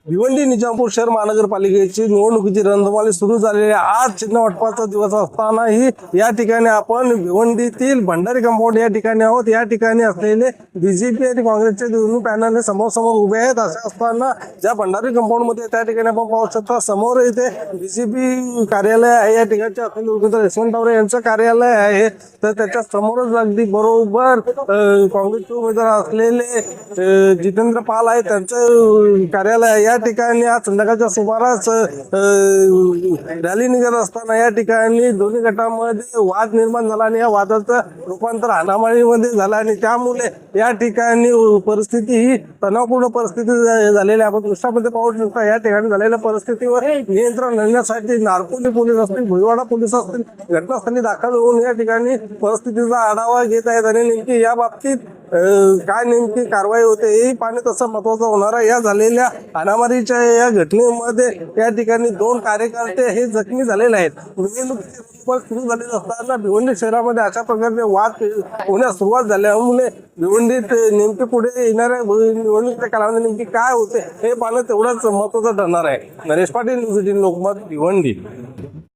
भिवंडी निजामपूर शहर महानगरपालिकेची निवडणुकीची रणधुमाळी सुरू झालेली आहे। आज चिन्ह वाटपाचा दिवस असतानाही या ठिकाणी आपण भिवंडीतील भंडारी कंपाऊंड या ठिकाणी आहोत। या ठिकाणी असलेले बीजेपी आणि काँग्रेसचे दोन्ही पॅनल समोर समोर उभे आहेत। असे असताना ज्या भंडारी कंपाऊंड मध्ये त्या ठिकाणी आपण पाहू शकता समोर इथे बीजेपी कार्यालय आहे। या ठिकाणचे असलेले उमेदवार यशवंत रावरे यांचं कार्यालय आहे, तर त्याच्या समोरच अगदी बरोबर काँग्रेसचे उमेदवार असलेले जितेंद्र पाल आहे त्यांचं कार्यालय आहे। या ठिकाणी आज संध्याकाळच्या सुमारास रॅली निघत असताना या ठिकाणी दोन्ही गटांमध्ये वाद निर्माण झाला आणि या वादाचं रूपांतर हाणामारीमध्ये झालं आणि त्यामुळे या ठिकाणी परिस्थिती ही तणावपूर्ण परिस्थिती झालेली आहे। आपण दृश्यामध्ये पाहू शकता या ठिकाणी झालेल्या परिस्थितीवर नियंत्रण आणण्यासाठी नारकोली पोलीस असतील, भुईवाडा पोलीस असतील घटनास्थळी दाखल होऊन या ठिकाणी परिस्थितीचा आढावा घेत आहेत आणि नेमकी या बाबतीत काय नेमकी कारवाई होते हे पाहणे तसं महत्वाचं होणार आहे। या झालेल्या हाणामारीच्या या घटनेमध्ये या ठिकाणी 2 कार्यकर्ते हे जखमी झालेले आहेत। निवडणुकीची सुरू झालेली असताना भिवंडी शहरामध्ये अशा प्रकारचे वाद होण्यास सुरुवात झाल्यामुळे भिवंडीत नेमके पुढे येणाऱ्या निवडणुकीच्या कालावधी नेमकी काय होते हे पाहणं तेवढंच महत्वाचं ठरणार आहे। नरेश पाटील, न्यूज 18 लोकमत, भिवंडी।